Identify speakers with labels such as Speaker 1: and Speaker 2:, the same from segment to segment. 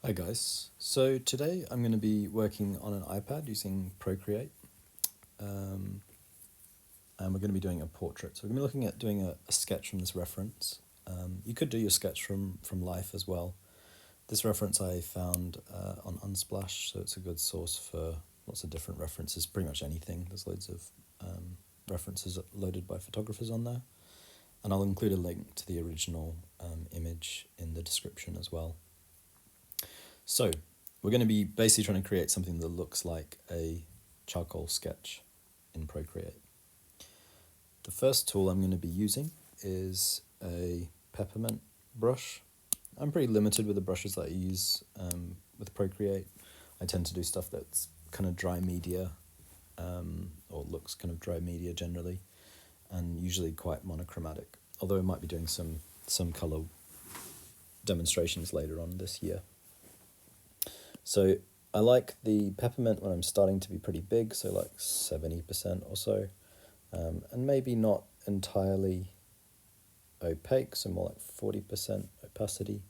Speaker 1: Hi guys, so today I'm going to be working on an iPad using Procreate, and we're going to be doing a portrait. So we're going to be looking at doing a sketch from this reference. You could do your sketch from life as well. This reference I found on Unsplash, so it's a good source for lots of different references, pretty much anything. There's loads of references loaded by photographers on there, and I'll include a link to the original image in the description as well. So we're going to be basically trying to create something that looks like a charcoal sketch in Procreate. The first tool I'm going to be using is a peppermint brush. I'm pretty limited with the brushes that I use with Procreate. I tend to do stuff that's kind of dry media, or looks kind of dry media generally, and usually quite monochromatic, although I might be doing some colour demonstrations later on this year. So I like the peppermint when I'm starting to be pretty big, so like 70% or so, and maybe not entirely opaque, so more like 40% opacity.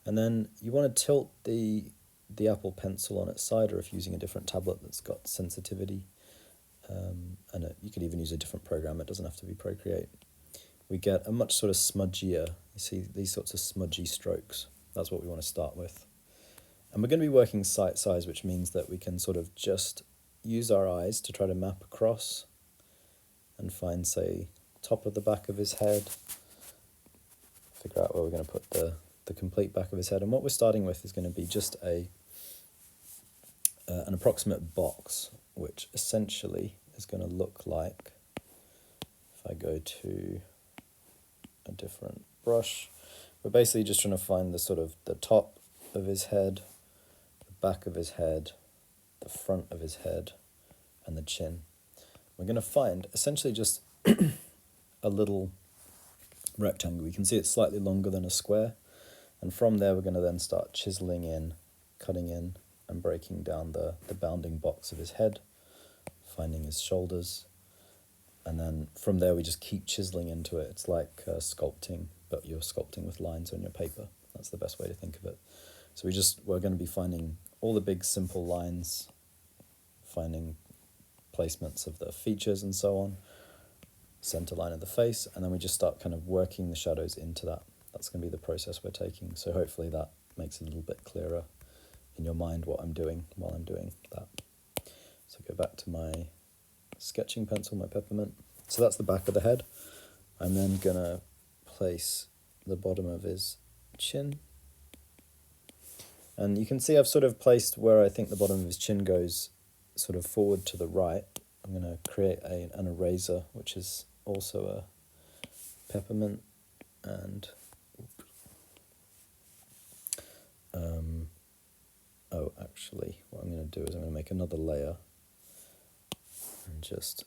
Speaker 1: And then you want to tilt the Apple Pencil on its side, or if you're using a different tablet that's got sensitivity, and you could even use a different program, it doesn't have to be Procreate. We get a much sort of smudgier, you see these sorts of smudgy strokes. That's what we want to start with. And we're going to be working sight size, which means that we can sort of just use our eyes to try to map across and find, say, top of the back of his head, figure out where we're going to put the complete back of his head. And what we're starting with is going to be just an approximate box, which essentially is going to look like, if I go to a different brush, we're basically just trying to find the sort of the top of his head, back of his head, the front of his head, and the chin. We're going to find essentially just a little rectangle. You can see it's slightly longer than a square, and from there we're going to then start chiseling in, cutting in, and breaking down the bounding box of his head, finding his shoulders, and then from there we just keep chiseling into it. It's like sculpting, but you're sculpting with lines on your paper. That's the best way to think of it. So we're going to be finding all the big simple lines, finding placements of the features and so on, center line of the face, and then we just start kind of working the shadows into that. That's going to be the process we're taking. So hopefully that makes it a little bit clearer in your mind what I'm doing while I'm doing that. So go back to my sketching pencil, my peppermint. So that's the back of the head. I'm then going to place the bottom of his chin. And you can see I've sort of placed where I think the bottom of his chin goes sort of forward to the right. I'm going to create an eraser, which is also a peppermint, and actually what I'm going to do is I'm going to make another layer and just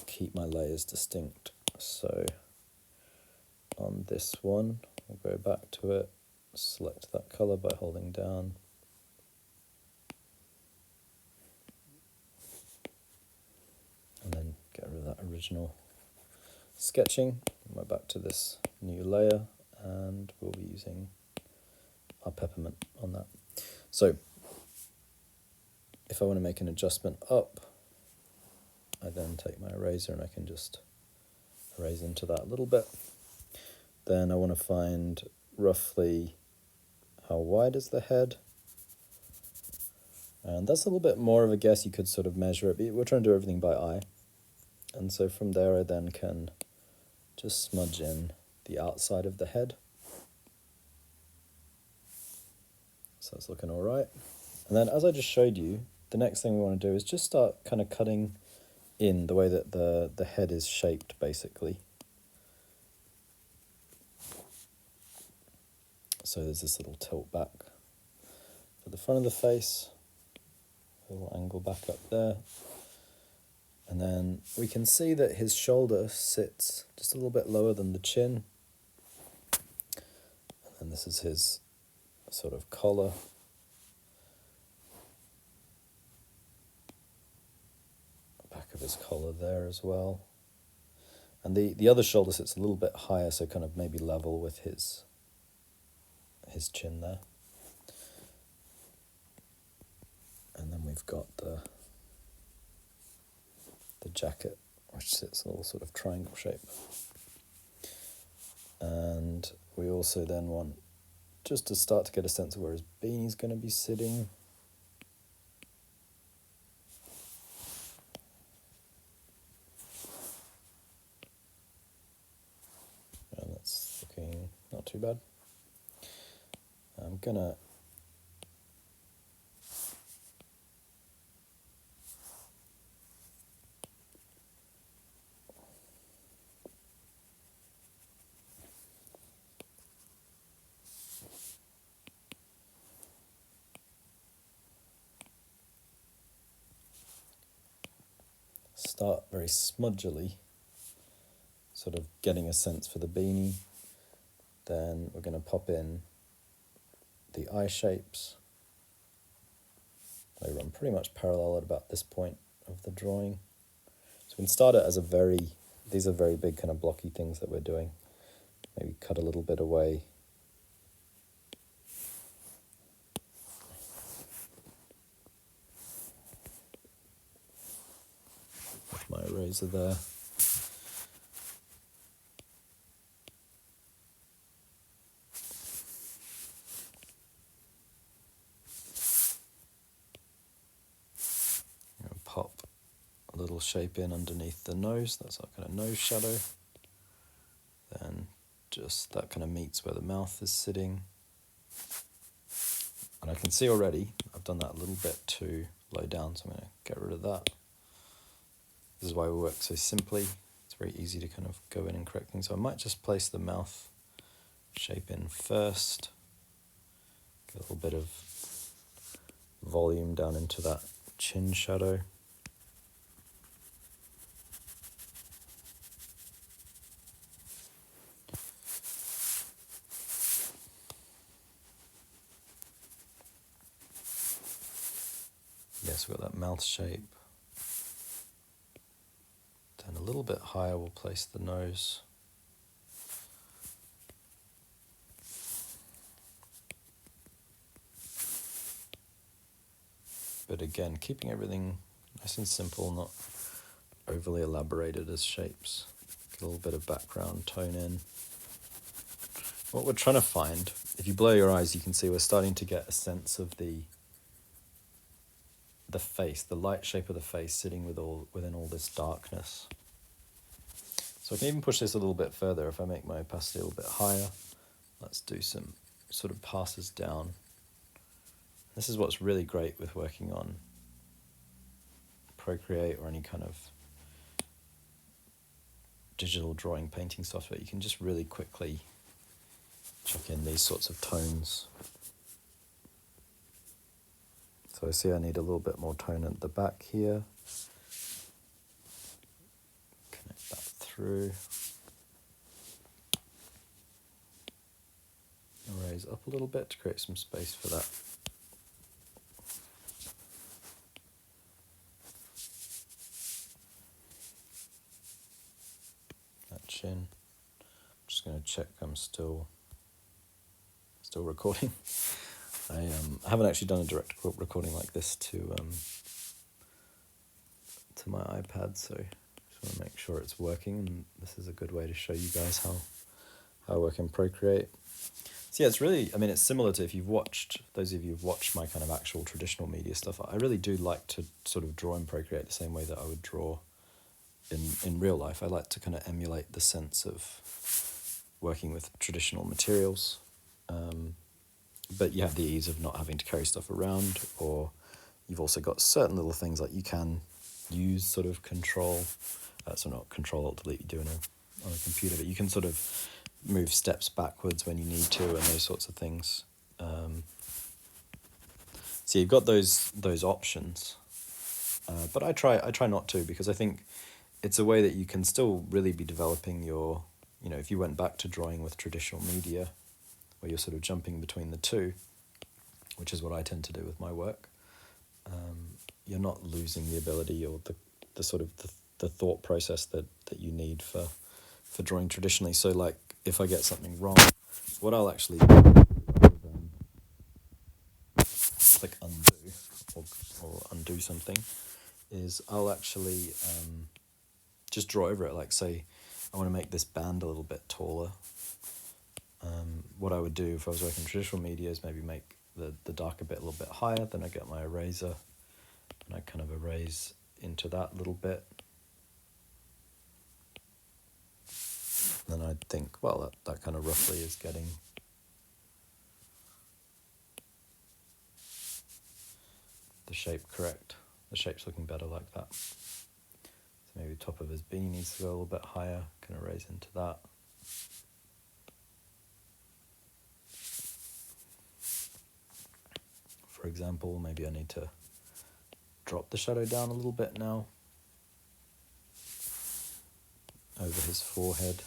Speaker 1: keep my layers distinct. So on this one, I'll go back to it, select that color by holding down, and then get rid of that original sketching. We're back to this new layer, and we'll be using our peppermint on that. So if I want to make an adjustment up, I then take my eraser and I can just erase into that a little bit. Then I want to find roughly how wide is the head, and that's a little bit more of a guess. You could sort of measure it, but we're trying to do everything by eye. And so from there I then can just smudge in the outside of the head. So it's looking all right. And then as I just showed you, the next thing we want to do is just start kind of cutting in the way that the head is shaped, basically. So there's this little tilt back for the front of the face, a little angle back up there. And then we can see that his shoulder sits just a little bit lower than the chin. And this is his sort of collar. Back of his collar there as well. And the other shoulder sits a little bit higher, so kind of maybe level with his his chin there. And then we've got the jacket, which sits a little sort of triangle shape. And we also then want just to start to get a sense of where his beanie's going to be sitting. And that's looking not too bad. I'm going to start very smudgily, sort of getting a sense for the beanie. Then we're going to pop in the eye shapes. They run pretty much parallel at about this point of the drawing. So we can start it as these are very big kind of blocky things that we're doing. Maybe cut a little bit away. With my eraser there. Pop a little shape in underneath the nose. That's our kind of nose shadow. Then just that kind of meets where the mouth is sitting. And I can see already I've done that a little bit too low down, so I'm going to get rid of that. This is why we work so simply. It's very easy to kind of go in and correct things. So I might just place the mouth shape in first. Get a little bit of volume down into that chin shadow. Yes, we've got that mouth shape. Then a little bit higher we'll place the nose. But again, keeping everything nice and simple, not overly elaborated as shapes. Get a little bit of background tone in. What we're trying to find, if you blur your eyes, you can see we're starting to get a sense of the face, the light shape of the face sitting within all this darkness. So I can even push this a little bit further if I make my opacity a little bit higher. Let's do some sort of passes down. This is what's really great with working on Procreate or any kind of digital drawing, painting software. You can just really quickly chuck in these sorts of tones. So I see I need a little bit more tone at the back here. Connect that through. Raise up a little bit to create some space for that. That chin. I'm just going to check I'm still recording. I haven't actually done a direct recording like this to my iPad, so just want to make sure it's working. And this is a good way to show you guys how I work in Procreate. So yeah, it's really, I mean, it's similar to those of you who've watched my kind of actual traditional media stuff. I really do like to sort of draw in Procreate the same way that I would draw in real life. I like to kind of emulate the sense of working with traditional materials. But you have the ease of not having to carry stuff around, or you've also got certain little things like you can use sort of control, so not control alt delete you do on a computer, but you can sort of move steps backwards when you need to and those sorts of things. So you've got those options, but I try not to, because I think it's a way that you can still really be developing your, if you went back to drawing with traditional media, where you're sort of jumping between the two, which is what I tend to do with my work, you're not losing the ability or the sort of the thought process that you need for drawing traditionally. So like if I get something wrong, what I'll actually do something is I'll actually just draw over it. Like say I want to make this band a little bit taller. What I would do if I was working traditional media is maybe make the darker bit a little bit higher. Then I get my eraser and I kind of erase into that little bit. Then I'd think, well, that kind of roughly is getting the shape correct. The shape's looking better like that. So maybe top of his beanie needs to go a little bit higher. Can erase into that. For example, maybe I need to drop the shadow down a little bit now over his forehead.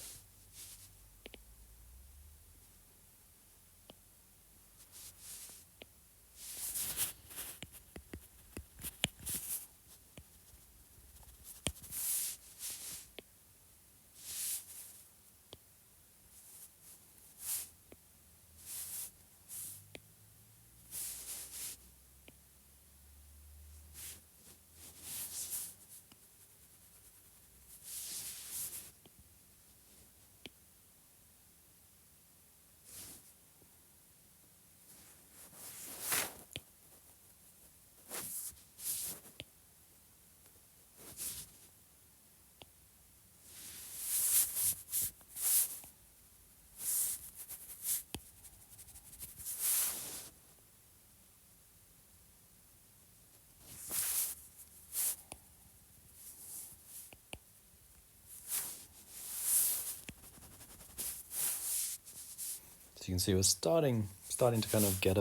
Speaker 1: So you can see we're starting to kind of get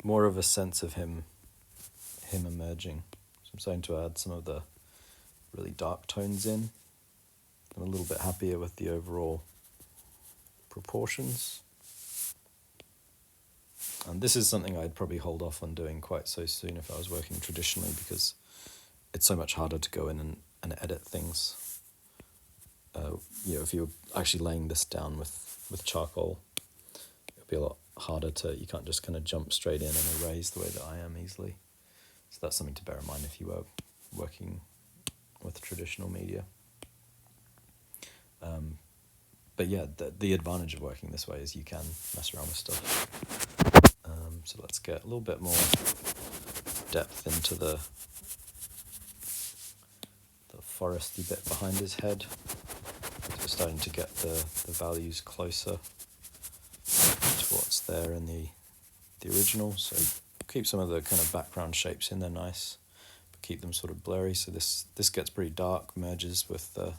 Speaker 1: more of a sense of him emerging. So I'm starting to add some of the really dark tones in. I'm a little bit happier with the overall proportions. And this is something I'd probably hold off on doing quite so soon if I was working traditionally, because it's so much harder to go in and edit things. If you're actually laying this down with charcoal, it'll be a lot harder you can't just kind of jump straight in and erase the way that I am easily. So that's something to bear in mind if you were working with traditional media. But yeah, the advantage of working this way is you can mess around with stuff. So let's get a little bit more depth into the foresty bit behind his head. So we're starting to get the values closer to what's there in the original. So keep some of the kind of background shapes in there nice, but keep them sort of blurry. So this gets pretty dark, merges with the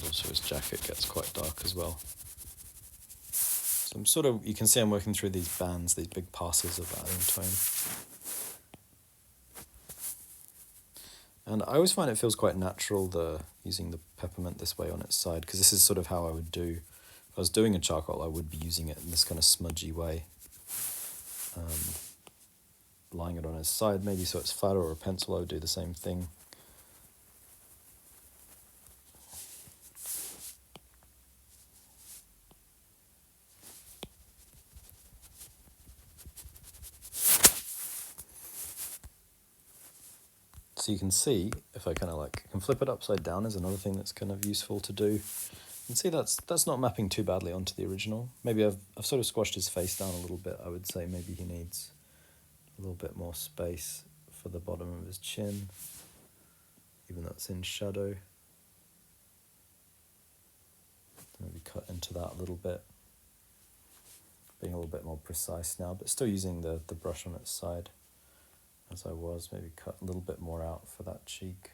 Speaker 1: also his jacket gets quite dark as well. So you can see I'm working through these bands, these big passes of adding tone. And I always find it feels quite natural, using the peppermint this way on its side, because this is sort of how I would do, if I was doing a charcoal, I would be using it in this kind of smudgy way. Lying it on its side, maybe so it's flatter, or a pencil, I would do the same thing. So you can see, if I kind of can flip it upside down is another thing that's kind of useful to do. You can see that's not mapping too badly onto the original. Maybe I've sort of squashed his face down a little bit. I would say maybe he needs a little bit more space for the bottom of his chin, even though it's in shadow. Maybe cut into that a little bit. Being a little bit more precise now, but still using the brush on its side as I was. Maybe cut a little bit more out for that cheek.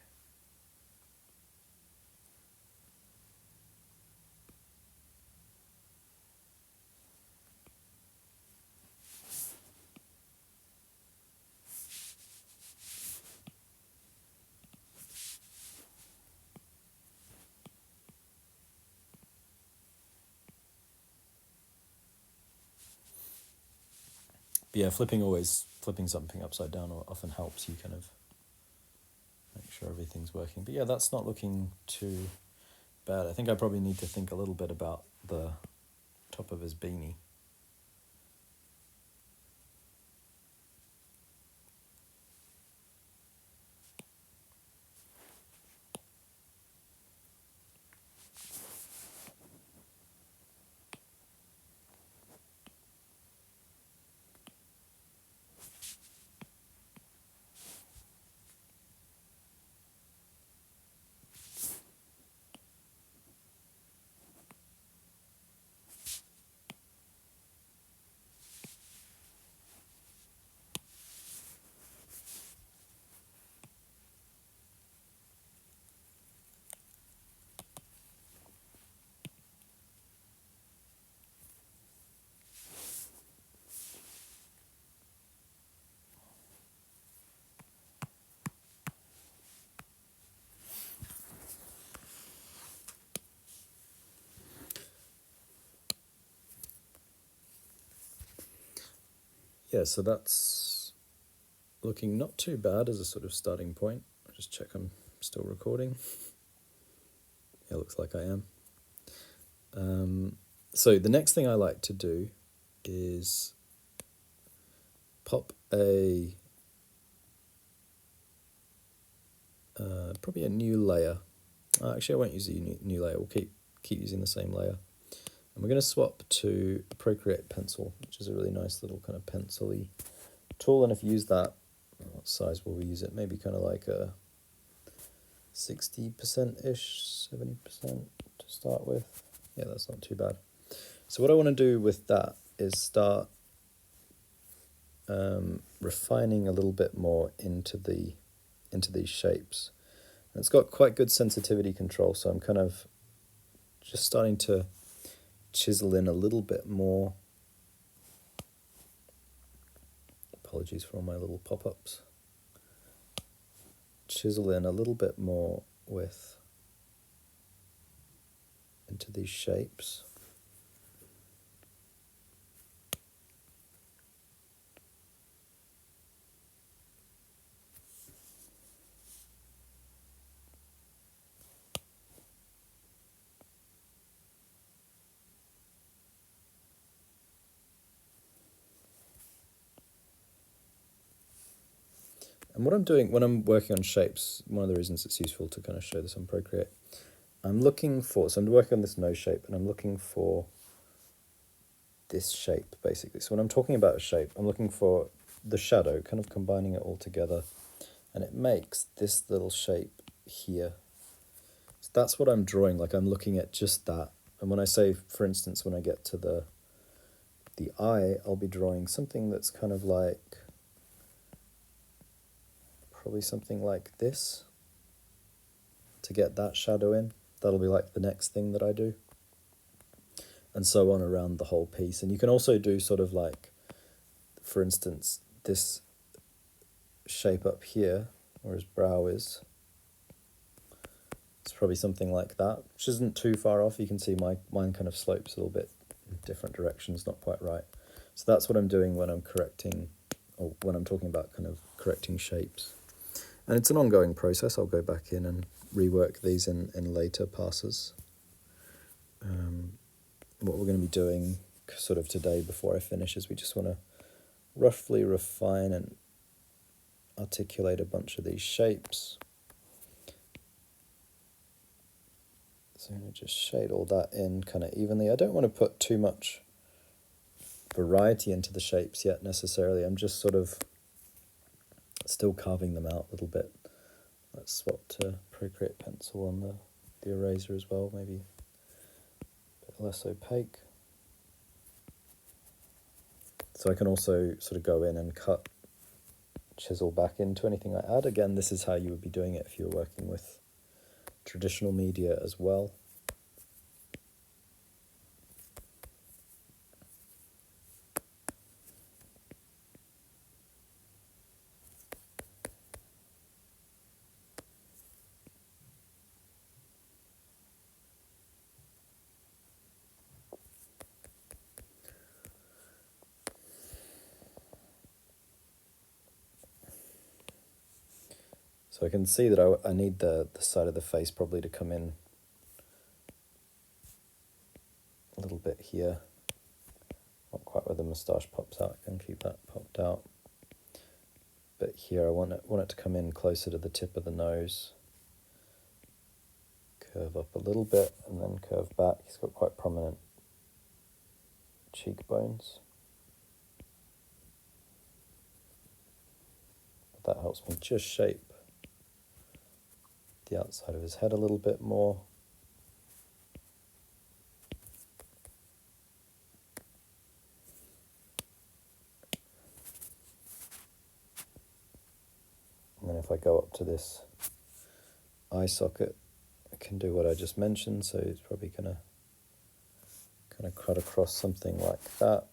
Speaker 1: yeah, flipping something upside down often helps you kind of make sure everything's working. But yeah, that's not looking too bad. I think I probably need to think a little bit about the top of his beanie. Yeah, so that's looking not too bad as a sort of starting point. I'll just check I'm still recording. Yeah, looks like I am. So the next thing I like to do is pop probably a new layer. Actually, I won't use a new layer. We'll keep using the same layer. And we're going to swap to Procreate pencil, which is a really nice little kind of pencil-y tool. And if you use that, what size will we use it? Maybe kind of like a 60%-ish, 70% to start with. Yeah, that's not too bad. So what I want to do with that is start refining a little bit more into these shapes. And it's got quite good sensitivity control, so I'm kind of just starting to chisel in a little bit more. Apologies for all my little pop-ups. Chisel in a little bit more into these shapes. And what I'm doing when I'm working on shapes, one of the reasons it's useful to kind of show this on Procreate, I'm working on this nose shape, and I'm looking for this shape, basically. So when I'm talking about a shape, I'm looking for the shadow, kind of combining it all together, and it makes this little shape here. So that's what I'm drawing, like I'm looking at just that. And when I say, for instance, when I get to the eye, I'll be drawing something that's kind of like, probably something like this to get that shadow in. That'll be like the next thing that I do, and so on around the whole piece. And you can also do sort of like, for instance, this shape up here where his brow is. It's probably something like that, which isn't too far off. You can see mine kind of slopes a little bit in different directions, not quite right. So that's what I'm doing when I'm correcting, or when I'm talking about kind of correcting shapes. And it's an ongoing process. I'll go back in and rework these in later passes. What we're going to be doing sort of today before I finish is we just want to roughly refine and articulate a bunch of these shapes. So I'm going to just shade all that in kind of evenly. I don't want to put too much variety into the shapes yet necessarily. I'm just sort of still carving them out a little bit. Let's swap to Procreate pencil on the eraser as well, maybe a bit less opaque. So I can also sort of go in and chisel back into anything I add. Again, this is how you would be doing it if you were working with traditional media as well. So I can see that I need the side of the face probably to come in a little bit here. Not quite where the moustache pops out, I can keep that popped out. But here I want it to come in closer to the tip of the nose. Curve up a little bit and then curve back. He's got quite prominent cheekbones. But that helps me just shape the outside of his head a little bit more. And then if I go up to this eye socket, I can do what I just mentioned, so it's probably going to kind of cut across something like that.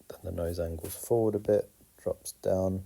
Speaker 1: Then the nose angles forward a bit, drops down.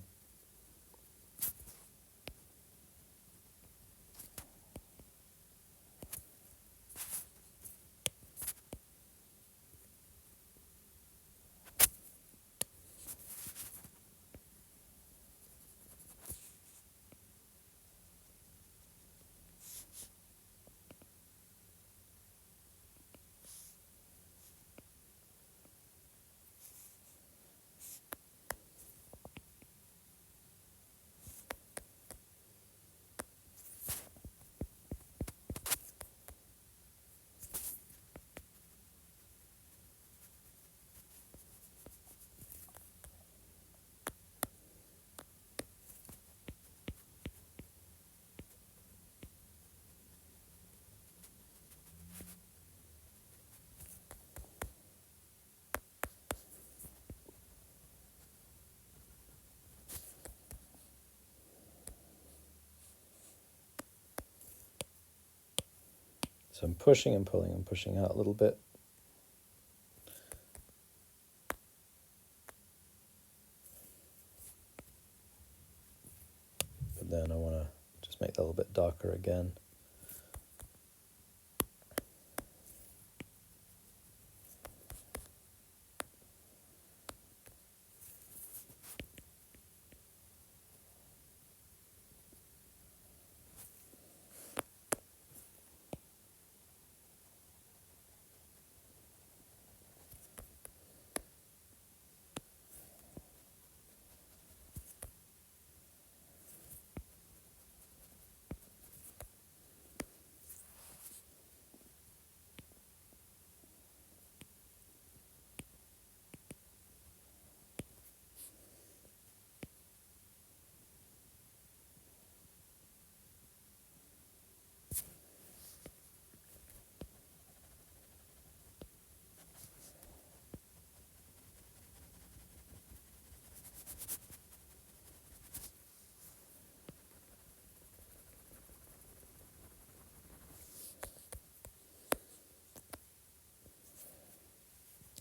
Speaker 1: So I'm pushing and pulling and pushing out a little bit. But then I want to just make that a little bit darker again.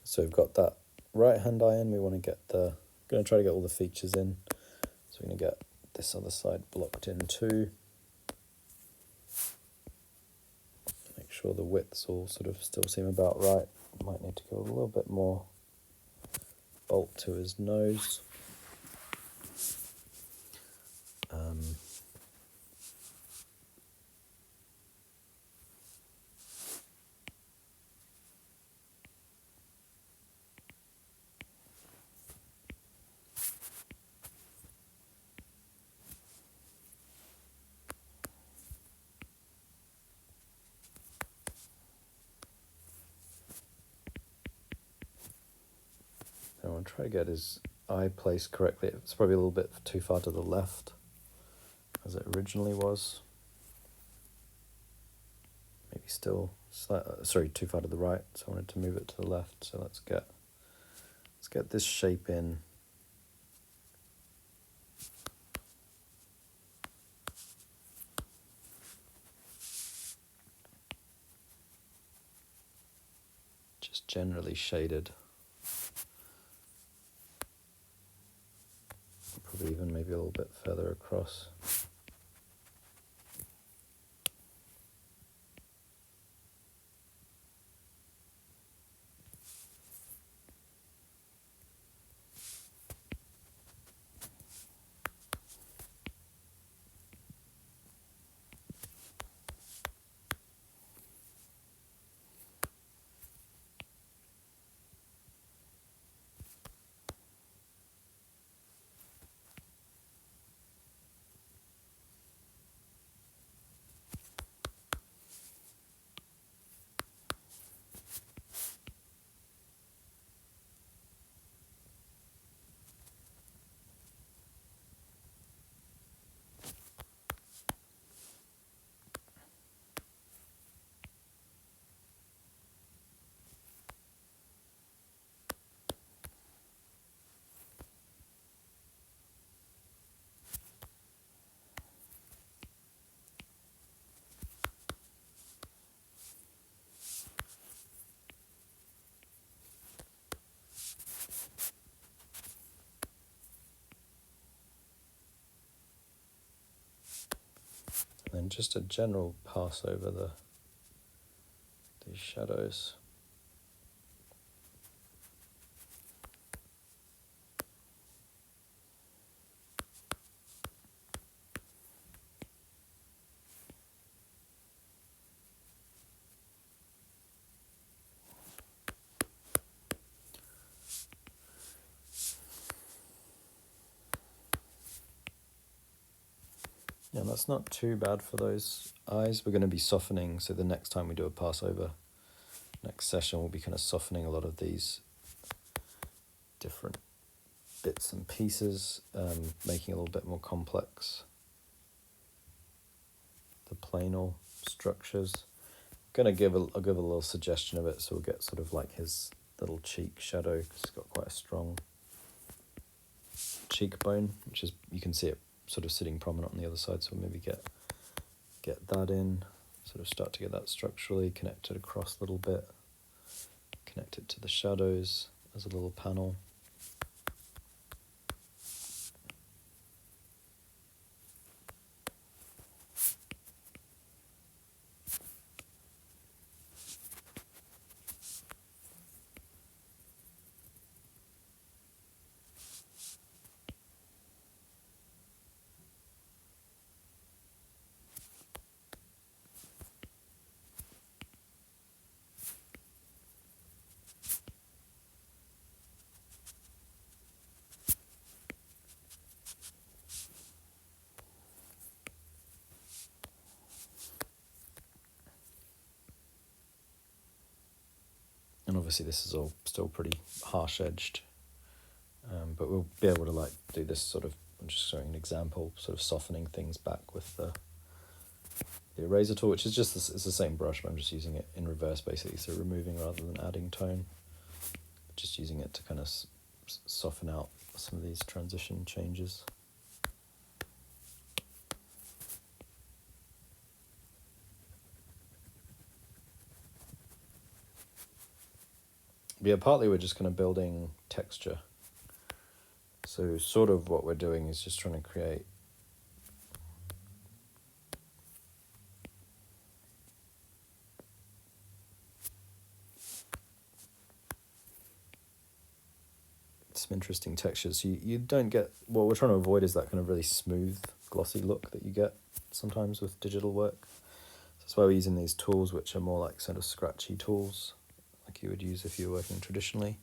Speaker 1: So we've got that right hand eye in, we want to get going to try to get all the features in. So we're going to get this other side blocked in too. Make sure the widths all sort of still seem about right. Might need to go a little bit more bolt to his nose. I want to try to get his eye placed correctly. It's probably a little bit too far to the left, as it originally was. Maybe still too far to the right, so I wanted to move it to the left. So let's get this shape in. Just generally shaded. Probably even maybe a little bit further across. then just a general pass over these shadows. Yeah, that's not too bad for those eyes. We're going to be softening, so the next time we do a pass over, next session, we'll be kind of softening a lot of these different bits and pieces, making it a little bit more complex. The planal structures. I'll give a little suggestion of it, so we'll get sort of like his little cheek shadow, because he's got quite a strong cheekbone, which is, you can see it sort of sitting prominent on the other side, so we'll maybe get that in, sort of start to get that structurally, connect it across a little bit, connect it to the shadows as a little panel. And obviously this is all still pretty harsh-edged, but we'll be able to like do this sort of, I'm just showing an example, sort of softening things back with the eraser tool, which is just, it's the same brush, but I'm just using it in reverse basically, so removing rather than adding tone. Just using it to kind of soften out some of these transition changes. But yeah, partly we're just kind of building texture. So sort of what we're doing is just trying to create some interesting textures. You don't get, what we're trying to avoid is that kind of really smooth, glossy look that you get sometimes with digital work. So that's why we're using these tools, which are more like sort of scratchy tools, like you would use if you were working traditionally.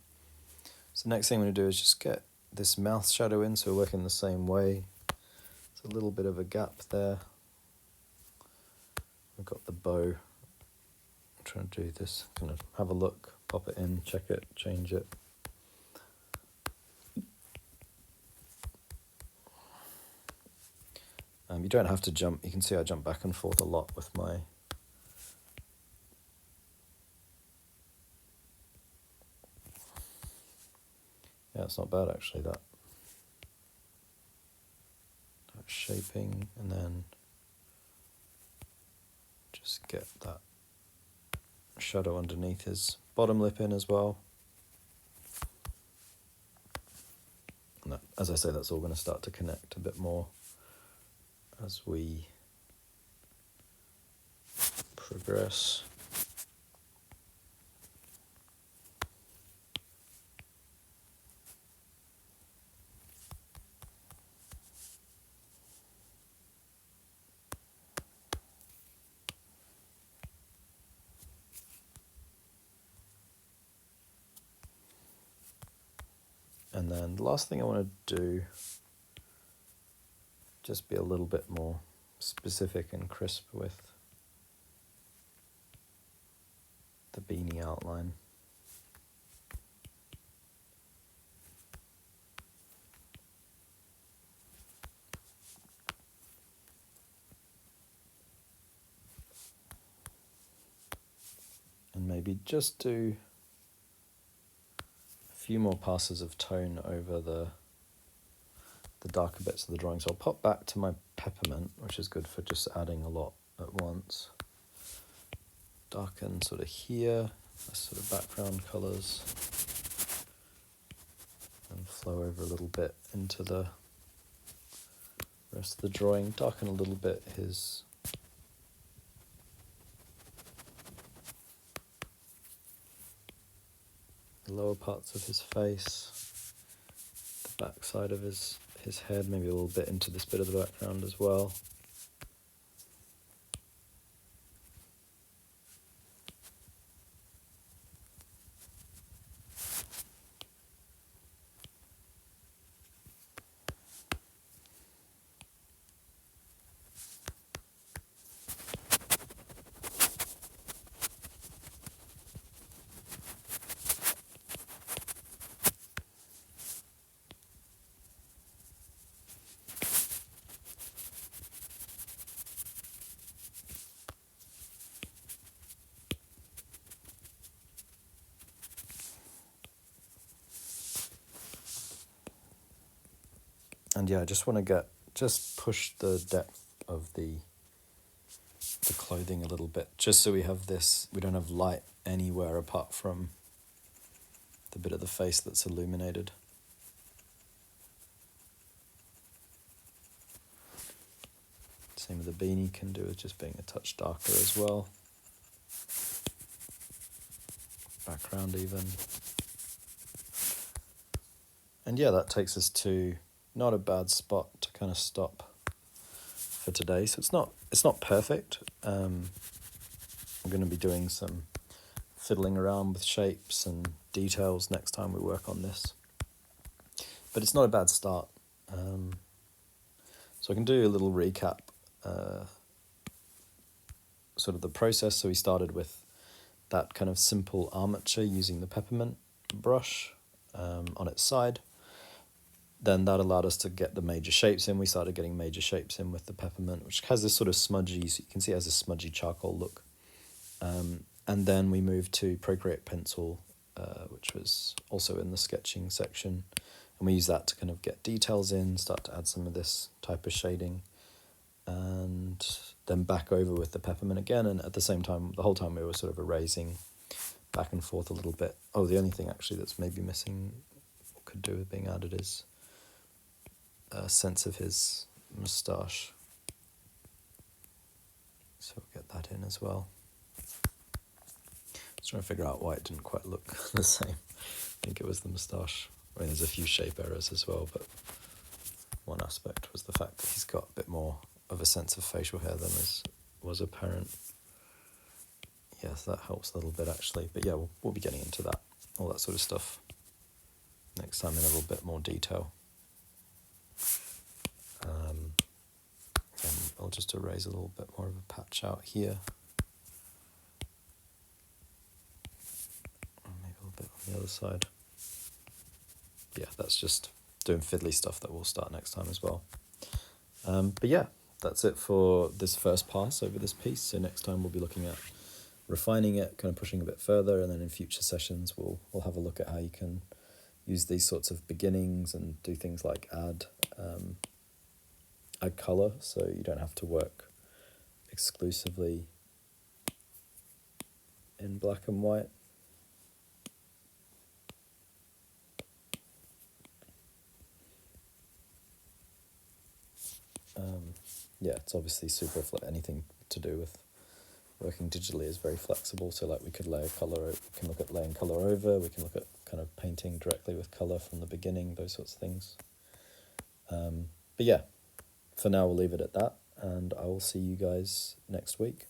Speaker 1: So the next thing I'm going to do is just get this mouth shadow in, so we're working the same way. There's a little bit of a gap there. I've got the bow. I'm trying to do this, kind of have a look, pop it in, check it, change it. You don't have to jump, you can see I jump back and forth a lot with my yeah, it's not bad actually, that shaping, and then just get that shadow underneath his bottom lip in as well. And that, as I say, that's all going to start to connect a bit more as we progress. And then the last thing I want to do, just be a little bit more specific and crisp with the beanie outline. And maybe just do a few more passes of tone over the darker bits of the drawing. So I'll pop back to my peppermint, which is good for just adding a lot at once. Darken sort of here, that's sort of background colours, and flow over a little bit into the rest of the drawing. Darken a little bit his the lower parts of his face, the back side of his head, maybe a little bit into this bit of the background as well. And yeah, I just want to push the depth of the clothing a little bit, just so we don't have light anywhere apart from the bit of the face that's illuminated. Same with the beanie, can do with just being a touch darker as well. Background even. And yeah, that takes us to not a bad spot to kind of stop for today. So it's not perfect. I'm going to be doing some fiddling around with shapes and details next time we work on this. But it's not a bad start. So I can do a little recap, sort of the process. So we started with that kind of simple armature using the peppermint brush on its side. Then that allowed us to get the major shapes in. We started getting major shapes in with the peppermint, which has this sort of smudgy, so you can see it has a smudgy charcoal look. And then we moved to Procreate pencil, which was also in the sketching section. And we use that to kind of get details in, start to add some of this type of shading. And then back over with the peppermint again. And at the same time, the whole time we were sort of erasing back and forth a little bit. Oh, the only thing actually that's maybe missing, or could do with being added, is a sense of his moustache. So we'll get that in as well. I was trying to figure out why it didn't quite look the same. I think it was the moustache. I mean, there's a few shape errors as well, but one aspect was the fact that he's got a bit more of a sense of facial hair than was apparent. Yes, that helps a little bit actually. But yeah, we'll be getting into that, all that sort of stuff next time in a little bit more detail. And I'll just erase a little bit more of a patch out here. Maybe a little bit on the other side. Yeah, that's just doing fiddly stuff that we'll start next time as well. But yeah, that's it for this first pass over this piece. So next time we'll be looking at refining it, kind of pushing a bit further, and then in future sessions we'll have a look at how you can use these sorts of beginnings and do things like add colour, so you don't have to work exclusively in black and white. Yeah, it's obviously super anything to do with working digitally is very flexible. So like we could layer colour, we can look at laying colour over, we can look at kind of painting directly with colour from the beginning, those sorts of things. But yeah, for now we'll leave it at that, and I will see you guys next week.